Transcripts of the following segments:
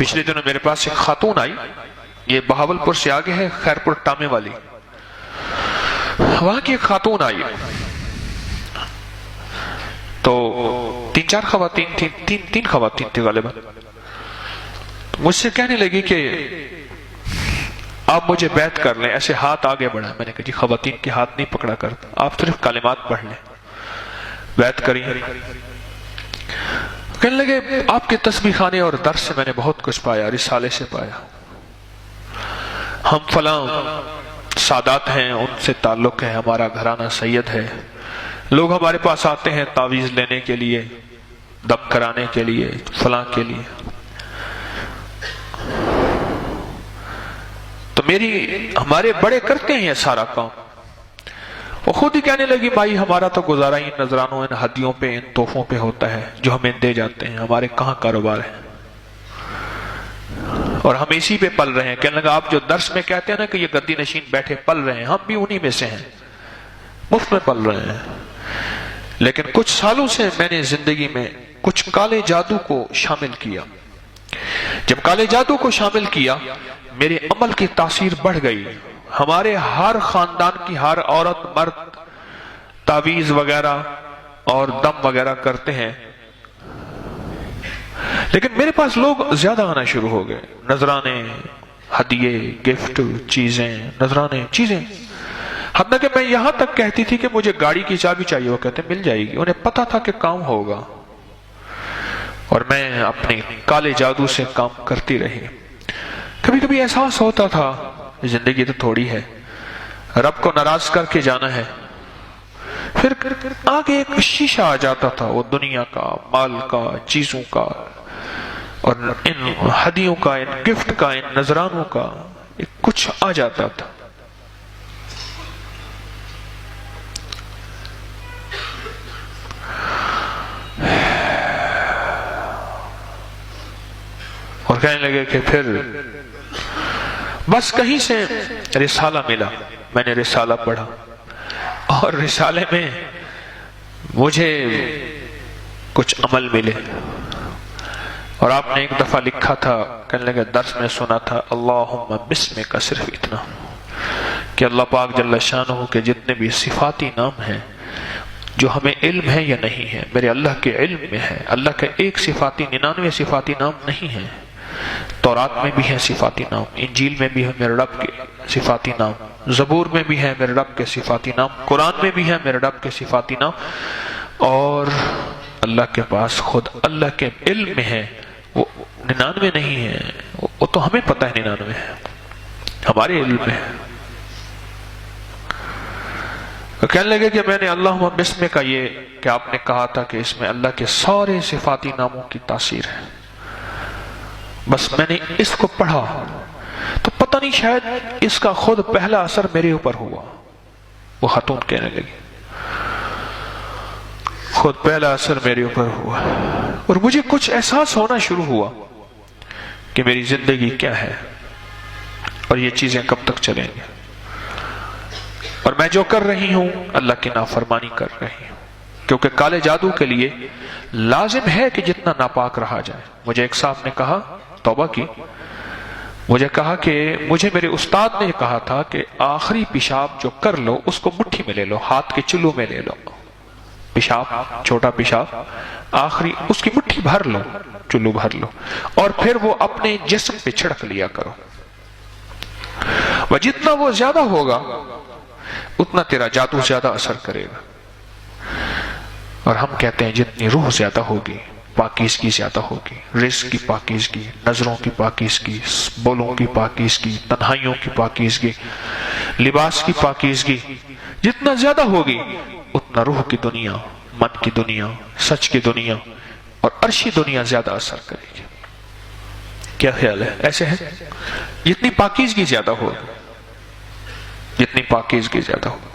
پچھلے دنوں میرے پاس ایک خاتون آئی، یہ بہاولپور سے آگے ہے، خیرپور ٹامے والی، وہاں کی ایک خاتون آئی، تو تین چار خواتین تھیں، تین خواتین تھیں غالباً، مجھ سے کہنے لگی کہ آپ مجھے بیعت کر لیں، ایسے ہاتھ آگے بڑھا۔ میں نے کہا جی خواتین کے ہاتھ نہیں پکڑا کرتا، آپ صرف کلمات پڑھ لیں، بیعت کریں۔ کہنے لگے آپ کے تسبیح خانے اور درس سے میں نے بہت کچھ پایا، رسالے سے پایا، ہم فلاں سادات ہیں ان سے تعلق ہے، ہمارا گھرانہ سید ہے، لوگ ہمارے پاس آتے ہیں تعویذ لینے کے لیے، دم کرانے کے لیے، فلاں کے لیے۔ تو ہمارے بڑے کرتے ہیں یہ سارا کام۔ وہ خود ہی کہنے لگی بھائی ہمارا تو گزارا ہی نذرانوں ان ہدیوں پہ، ان تحفوں پہ ہوتا ہے جو ہمیں دے جاتے ہیں، ہمارے کہاں کاروبار ہے، اور ہم اسی پہ پل رہے ہیں۔ کہنے لگا آپ جو درس میں کہتے ہیں نا کہ یہ گدی نشین بیٹھے پل رہے ہیں، ہم بھی انہی میں سے ہیں، مفت میں پل رہے ہیں۔ لیکن کچھ سالوں سے میں نے زندگی میں کچھ کالے جادو کو شامل کیا۔ جب کالے جادو کو شامل کیا میرے عمل کی تاثیر بڑھ گئی۔ ہمارے ہر خاندان کی ہر عورت مرد تعویذ وغیرہ اور دم وغیرہ کرتے ہیں، لیکن میرے پاس لوگ زیادہ آنا شروع ہو گئے، نذرانے، ہدیے، گفٹ، چیزیں، نذرانے، چیزیں، حتیٰ کہ میں یہاں تک کہتی تھی کہ مجھے گاڑی کی چابی چاہیے، وہ کہتے مل جائے گی، انہیں پتا تھا کہ کام ہوگا، اور میں اپنے کالے جادو سے کام کرتی رہی۔ کبھی کبھی احساس ہوتا تھا زندگی تو تھوڑی ہے، رب کو ناراض کر کے جانا ہے، پھر آگے ایک شیشہ آ جاتا تھا، وہ دنیا کا، مال کا، چیزوں کا، اور ان ہدیوں کا، ان گفٹ کا، ان نذرانوں کا کچھ آ جاتا تھا۔ اور کہنے لگے کہ پھر بس کہیں سے رسالہ ملا، میں نے رسالہ پڑھا، اور رسالے میں مجھے کچھ عمل ملے، اور آپ نے ایک دفعہ لکھا تھا، کہنے لگے درس میں سنا تھا، اللہم بسمک، صرف اتنا کہ اللہ پاک جل شانہ کے جتنے بھی صفاتی نام ہیں جو ہمیں علم ہے یا نہیں ہے، میرے اللہ کے علم میں ہے۔ اللہ کے ایک صفاتی 99 صفاتی نام نہیں ہیں، تورات میں بھی ہیں صفاتی نام، انجیل میں بھی ہے میرے رب کے صفاتی نام، زبور میں بھی ہے میرے رب کے صفاتی نام، قرآن میں بھی ہے میرے رب کے صفاتی نام، اور اللہ کے پاس خود اللہ کے علم میں ہے، وہ 99 نہیں ہے، وہ تو ہمیں پتہ ہے 99 ہے، ہمارے علم میں ہے۔ کہنے لگے کہ میں نے اللہم بسم کا یہ کہ آپ نے کہا تھا کہ اس میں اللہ کے سارے صفاتی ناموں کی تاثیر ہے، بس میں نے اس کو پڑھا تو پتہ نہیں شاید اس کا خود پہلا اثر میرے اوپر ہوا۔ وہ خاتون کہنے لگی خود پہلا اثر میرے اوپر ہوا، اور مجھے کچھ احساس ہونا شروع ہوا کہ میری زندگی کیا ہے اور یہ چیزیں کب تک چلیں گے، اور میں جو کر رہی ہوں اللہ کی نافرمانی کر رہی ہوں، کیونکہ کالے جادو کے لیے لازم ہے کہ جتنا ناپاک رہا جائے۔ مجھے ایک صاحب نے کہا، توبہ کی، مجھے کہا کہ مجھے میرے استاد نے کہا تھا کہ آخری پیشاب جو کر لو اس کو مٹھی میں لے لو، ہاتھ کے چلو میں لے لو، پیشاب، چھوٹا پیشاب، آخری اس کی مٹھی بھر لو، چلو بھر لو، اور پھر وہ اپنے جسم پہ چھڑک لیا کرو، وہ جتنا وہ زیادہ ہوگا اتنا تیرا جادو زیادہ اثر کرے گا۔ اور ہم کہتے ہیں جتنی روح زیادہ ہوگی پاکیزگی زیادہ ہوگی، رزق کی پاکیزگی، نظروں کی پاکیزگی، بولوں کی پاکیزگی، تنہائیوں کی پاکیزگی، لباس کی پاکیزگی جتنا زیادہ ہوگی اتنا روح کی دنیا، من کی دنیا، سچ کی دنیا اور عرشی دنیا زیادہ اثر کرے گی۔ کیا خیال ہے؟ ایسے ہے جتنی پاکیزگی زیادہ ہوگی، جتنی پاکیزگی زیادہ ہوگی۔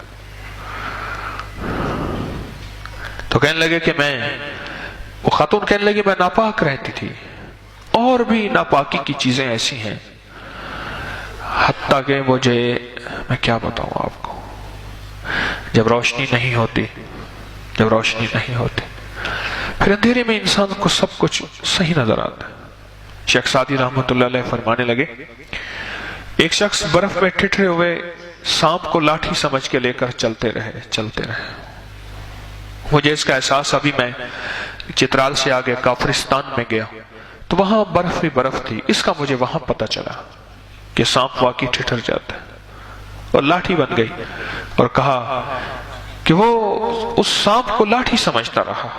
تو کہنے لگے کہ وہ خاتون کہنے لگی میں ناپاک رہتی تھی، اور بھی ناپاکی کی چیزیں ایسی ہیں، حتیٰ کہ میں کیا بتاؤں آپ کو، جب روشنی نہیں ہوتی پھر اندھیرے میں انسان کو سب کچھ صحیح نظر آتا ہے، शेख सादी रहमतुल्लाह अलैह फरमाने लगे, एक शख्स बर्फ में ठिठरे हुए सांप को लाठी समझ के लेकर चलते रहे। मुझे इसका एहसास, अभी मैं चित्राल से आगे काफरिस्तान में गया तो वहां बर्फ ही बर्फ थी, इसका मुझे वहां पता चला कि सांप वाकई ठिठर जाता है। और लाठी बन गई, और कहा कि वो उस सांप को लाठी समझता रहा,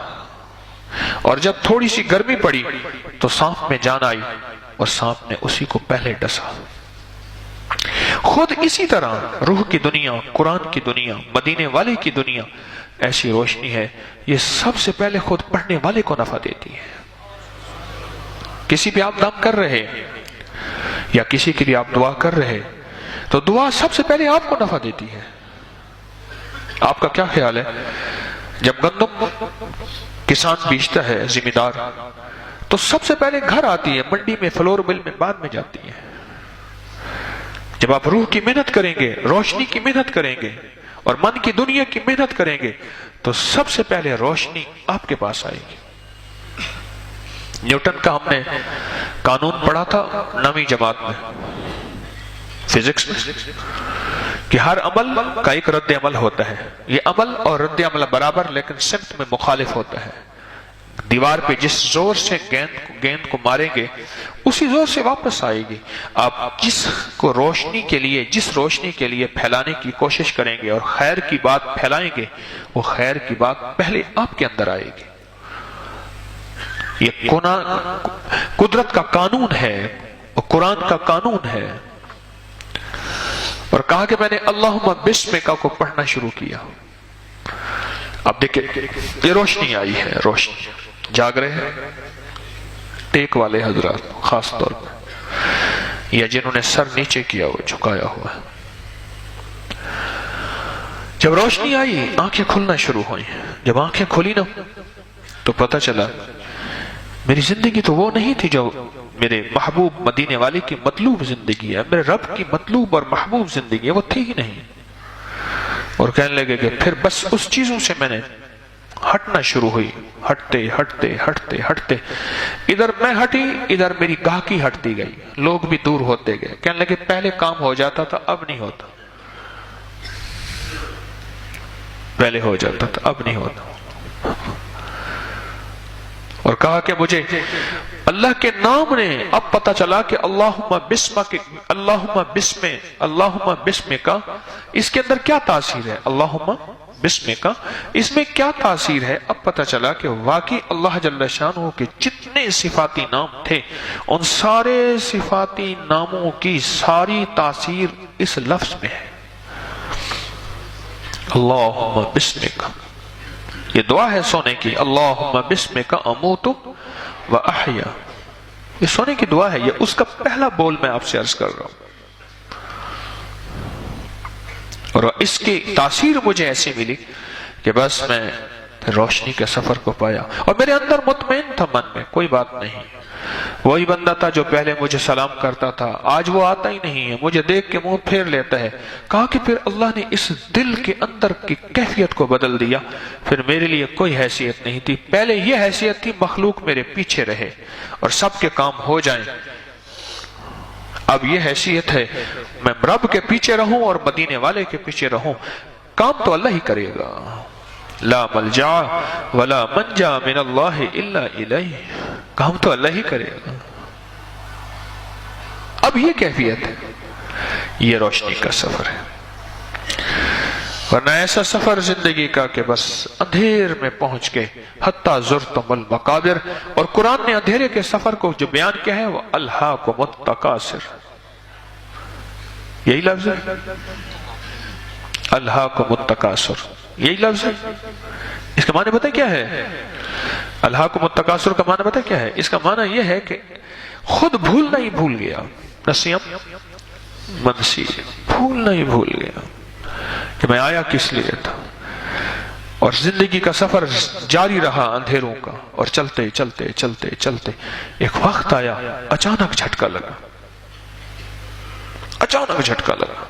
और जब थोड़ी सी गर्मी पड़ी तो सांप में जान आई और सांप ने उसी को पहले डसा। खुद इसी तरह रूह की दुनिया, कुरान की दुनिया, मदीने वाले की दुनिया ऐसी रोशनी है, ये सबसे पहले खुद पढ़ने वाले को नफा देती है। किसी पे आप दम कर रहे या किसी के लिए आप दुआ कर रहे, तो दुआ सबसे पहले आपको नफा देती है। आपका क्या ख्याल है, जब गंदम किसान बीजता है जिम्मेदार, तो सबसे पहले घर आती है, मंडी में, फ्लोर मिल में बाद में जाती है। जब आप रूह की मेहनत करेंगे, रोशनी की मेहनत करेंगे और मन की दुनिया की मेहनत करेंगे, तो सबसे पहले रोशनी आपके पास आएगी। न्यूटन का हमने कानून पढ़ा था 9वीं जमात में, फिजिक्स में, कि हर अमल का एक रद्द अमल होता है। ये अमल और रद्द अमल बराबर लेकिन सिमत में मुखालिफ होता है। दीवार पे जिस जोर से गेंद को मारेंगे उसी जोर से वापस आएगी। आप जिस रोशनी के लिए फैलाने की कोशिश करेंगे और खैर की बात फैलाएंगे, वो खैर की बात पहले आपके अंदर आएगी। ये कुदरत का कानून है और कुरान का कानून है। और कहा कि मैंने अल्लाहुम्मा बिस्मिका को पढ़ना शुरू किया। अब देखिए, ये रोशनी आई है, रोशनी जाग रहे हैं टेक वाले हजरात खास तौर पर, या जिन्होंने सर नीचे किया हुआ, झुकाया हुआ है। जब रोशनी आई, आंखें खुलना शुरू हुई। जब आंखें खुली ना, तो पता चला मेरी जिंदगी तो वो नहीं थी जो मेरे महबूब मदीने वाले की मतलूब जिंदगी है, मेरे रब की मतलूब और महबूब जिंदगी है, वो थी ही नहीं। और कहने लगे कि फिर बस उस चीजों से मैंने हटना शुरू हुई, हटते हटते हटते हटते, इधर मैं हटी, इधर मेरी गाहकी हटती गई, लोग भी दूर होते गए। कहने लगे पहले काम हो जाता था, अब नहीं होता, पहले हो जाता था, अब नहीं होता। और कहा कि मुझे अल्लाह के नाम ने अब पता चला कि अल्लाहुम्मा बिस्मिका, इसके अंदर क्या तासीर है, अल्लाहुम्मा बिस्मिका इसमें क्या तासीर है। अब पता चला कि वाकई अल्लाह जल्ल शानहू के जितने सिफाती नाम थे, उन सारे सिफाती नामों की सारी तासीर इस लफ्ज में है, अल्लाहुम्मा बिस्मिका। ये दुआ है सोने की, अल्लाहुम्मा बिस्मिका अमूतु व अहया, ये सोने की दुआ है। ये उसका पहला बोल मैं आपसे अर्ज कर रहा हूं। और इसकी तासीर मुझे ऐसी मिली कि बस मैं रोशनी के सफर को पाया, और मेरे अंदर मुतमईन था मन में, कोई बात नहीं। वही बंदा था जो पहले मुझे सलाम करता था, आज वो आता ही नहीं है, मुझे देख के मुंह फेर लेता है। कहा कि फिर अल्लाह ने इस दिल के अंदर की कैफियत को बदल दिया। फिर मेरे लिए कोई हैसियत नहीं थी, पहले ये हैसियत थी मखलूक मेरे पीछे रहे और सबके काम हो जाएं। अब ये हैसियत है मैं रब के पीछे रहूं और मदीने वाले के पीछे रहूं, काम तो अल्लाह ही करेगा। ला मलजा वला मंजा मिनल्लाहि इल्ला इलैह, काम तो अल्लाह ही करेगा। अब ये कैफियत है, ये रोशनी का सफर है। वरना ऐसा सफर जिंदगी का कि बस अंधेर में पहुंच के हत्ता ज़ुरतुमुल मकाबिर, और कुरान ने अंधेरे के सफर को जो बयान किया है वो अल्हाकुमुत तकासुर, यही लफ्ज है, अल्हाकुमुत तकासुर, यही लफ्ज है। इसका माने पता क्या है, अल्हाकुमुत तकासुर का माना पता क्या है? इसका माना यह है कि खुद भूलना ही भूल गया, नसीयम मनसी, भूलना ही भूल गया कि मैं आया किस लिए था। और जिंदगी का सफर जारी रहा अंधेरों का, और चलते चलते चलते चलते एक वक्त आया, अचानक झटका लगा, अचानक झटका लगा।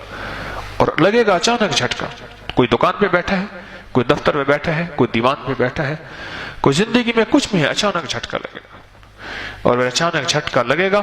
और लगेगा अचानक झटका, कोई दुकान पे बैठा है, कोई दफ्तर में बैठा है, कोई दीवान पे बैठा है, कोई जिंदगी में कुछ भी है, अचानक झटका लगेगा। اور اچانک جھٹکا لگے گا